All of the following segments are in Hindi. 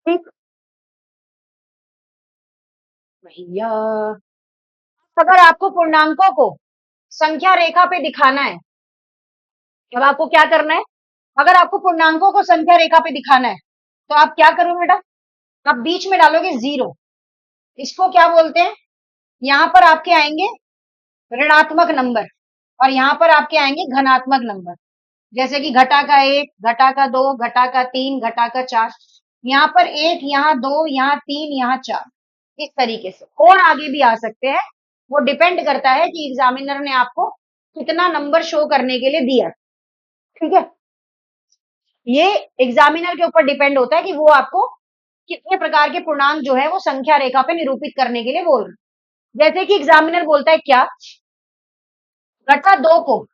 ठीक भैया, अगर आपको पूर्णांकों को संख्या रेखा पे दिखाना है, अब आपको क्या करना है? अगर आपको पूर्णांकों को संख्या रेखा पे दिखाना है तो आप क्या करोगे बेटा? आप बीच में डालोगे जीरो। इसको क्या बोलते हैं? यहां पर आपके आएंगे ऋणात्मक नंबर और यहाँ पर आपके आएंगे धनात्मक नंबर। जैसे कि घटा का एक, घटा का दो, घटा का तीन, घटा का चार। यहाँ पर एक, यहाँ दो, यहाँ तीन, यहाँ चार। इस तरीके से और आगे भी आ सकते हैं। वो डिपेंड करता है कि एग्जामिनर ने आपको कितना नंबर शो करने के लिए दिया। ठीक है, ये एग्जामिनर के ऊपर डिपेंड होता है कि वो आपको कितने प्रकार के पूर्णांक जो है वो संख्या रेखा पे निरूपित करने के लिए बोल रहे हैं। जैसे कि एग्जामिनर बोलता है क्या, घटा दो को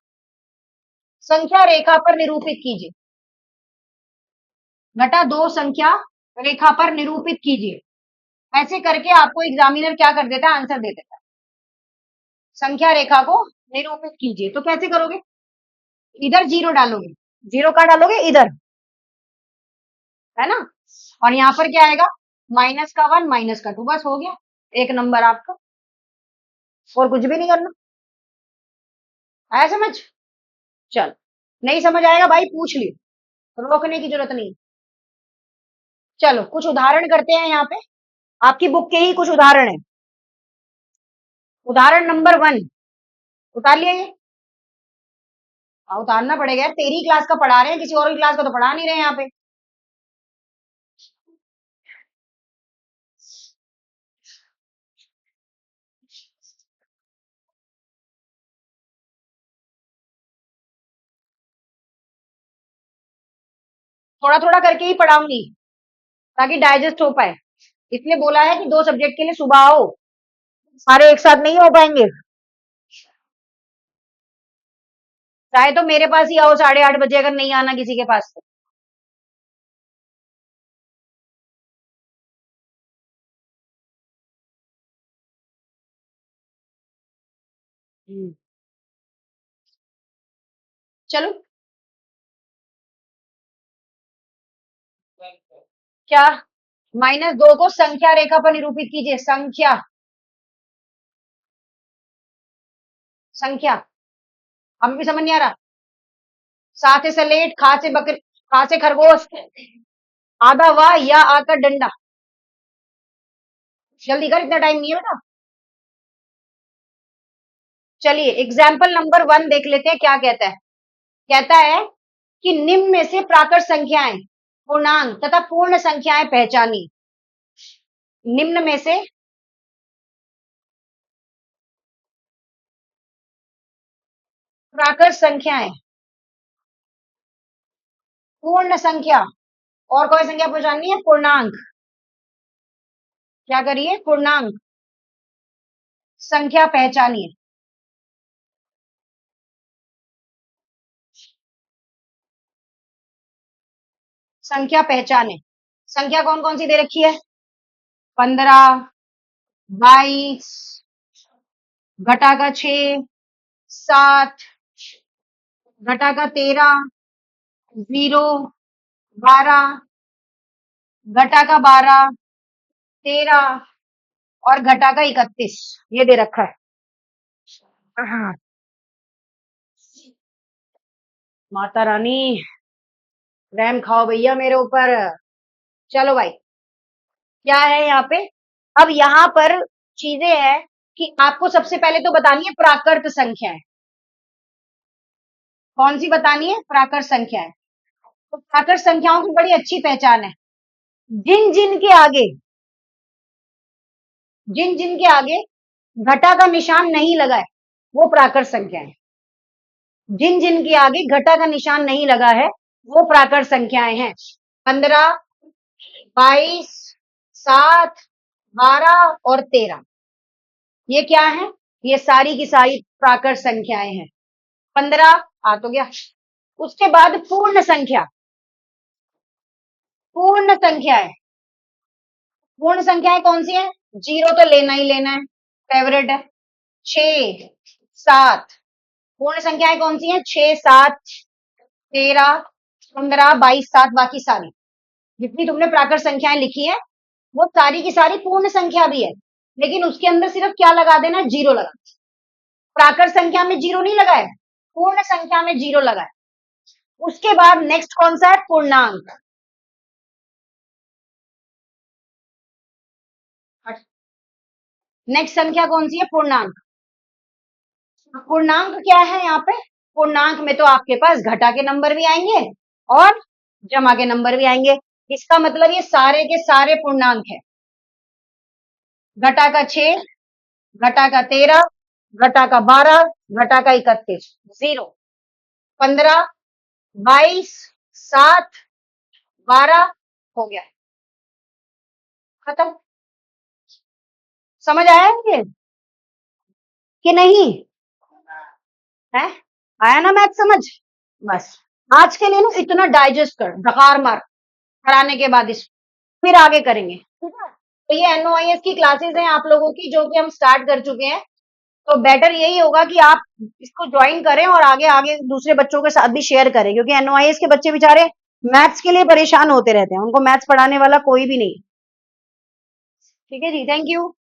संख्या रेखा पर निरूपित कीजिए। घटा दो संख्या रेखा पर निरूपित कीजिए। ऐसे करके आपको एग्जामिनर क्या कर देता है? आंसर दे देता है। संख्या रेखा को निरूपित कीजिए, तो कैसे करोगे? इधर जीरो डालोगे। जीरो का डालोगे इधर, है ना? और यहाँ पर क्या आएगा? माइनस का वन, माइनस का टू, बस हो गया एक नंबर आपका। और कुछ भी नहीं करना। आया समझ? चल, नहीं समझ आएगा भाई पूछ लियो, रोकने की जरूरत नहीं। चलो कुछ उदाहरण करते हैं यहाँ पे। आपकी बुक के ही कुछ उदाहरण है। उदाहरण नंबर वन, उतार लिया ये? हाँ, उतारना पड़ेगा यार, तेरी क्लास का पढ़ा रहे हैं, किसी और की क्लास का तो पढ़ा नहीं रहे हैं यहाँ पे। थोड़ा थोड़ा करके ही पढ़ाऊंगी ताकि डाइजेस्ट हो पाए। इसलिए बोला है कि दो सब्जेक्ट के लिए सुबह आओ, सारे एक साथ नहीं हो पाएंगे। चाहे तो मेरे पास ही आओ 8:30 बजे, अगर नहीं आना किसी के पास तो। हम्म, चलो। क्या? -2 को संख्या रेखा पर निरूपित कीजिए। संख्या, संख्या। हम भी समझ नहीं आ रहा। सा से सलेट, खा से बकरी, खा से खरगोश, आधा वाह या आकर डंडा। जल्दी कर, इतना टाइम नहीं है बेटा। चलिए एग्जाम्पल नंबर वन देख लेते हैं क्या कहता है। कहता है कि निम्न में से प्राकृत संख्याएं, पूर्णांक तथा पूर्ण संख्याएं पहचानी। निम्न में से प्राकृत संख्याएं, पूर्ण संख्या और कोई संख्या पहचाननी है? पूर्णांक। क्या करिए? पूर्णांक संख्या पहचानिए। संख्या पहचाने। संख्या कौन कौन सी दे रखी है? 15, 22, घटा का 6, 7, घटा का 13, 0, 12, घटा का 12, 13 और घटा का 31, ये दे रखा है। हाँ, माता रानी रैम खाओ भैया मेरे ऊपर। चलो भाई, क्या है यहाँ पे? अब यहाँ पर चीजें हैं कि आपको सबसे पहले तो बतानी है प्राकृत संख्याएं। कौन सी बतानी है? प्राकृत संख्याएं। तो प्राकृत संख्याओं की बड़ी अच्छी पहचान है। जिन जिन के आगे, जिन जिन के आगे घटा का निशान नहीं लगा है वो प्राकृत संख्या है। जिन जिन के आगे घटा का निशान नहीं लगा है वो प्राकृत संख्याएं हैं। 15, 22, 7, 12 और 13, ये क्या है? ये सारी की सारी प्राकृत संख्याएं हैं। 15 आ तो गया। उसके बाद पूर्ण संख्या। पूर्ण संख्याएं, पूर्ण संख्याएं कौन सी है? जीरो तो लेना ही लेना है, फेवरेट है। 6, 7, पूर्ण संख्याएं कौन सी हैं? 6, 7, 13, 15, 22, 7, बाकी सारी। जितनी तुमने प्राकृत संख्याएं लिखी है वो सारी की सारी पूर्ण संख्या भी है, लेकिन उसके अंदर सिर्फ क्या लगा देना, जीरो लगा। प्राकृत संख्या में जीरो नहीं लगाए, पूर्ण संख्या में जीरो लगाए। उसके बाद नेक्स्ट कौन सा है, पूर्णांक। नेक्स्ट संख्या कौन सी है, पूर्णांक। पूर्णांक क्या है यहाँ पे, पूर्णांक में तो आपके पास घटा के नंबर भी आएंगे और जमा के नंबर भी आएंगे। इसका मतलब ये सारे के सारे पूर्णांक है। घटा का 6, घटा का 13, घटा का 12, घटा का 31, 0, 15, 22, 7, 12 हो गया, खत्म। समझ आया ये कि नहीं है, आया ना मैथ समझ। बस आज के लिए ना इतना डाइजेस्ट कर, डकार मार कराने के बाद इस फिर आगे करेंगे, ठीक है। तो ये एनओआईएस की क्लासेस हैं आप लोगों की, जो कि हम स्टार्ट कर चुके हैं। तो बेटर यही होगा कि आप इसको ज्वाइन करें और आगे आगे दूसरे बच्चों के साथ भी शेयर करें, क्योंकि एनओआईएस के बच्चे बेचारे मैथ्स के लिए परेशान होते रहते हैं, उनको मैथ्स पढ़ाने वाला कोई भी नहीं। ठीक है जी, थैंक यू।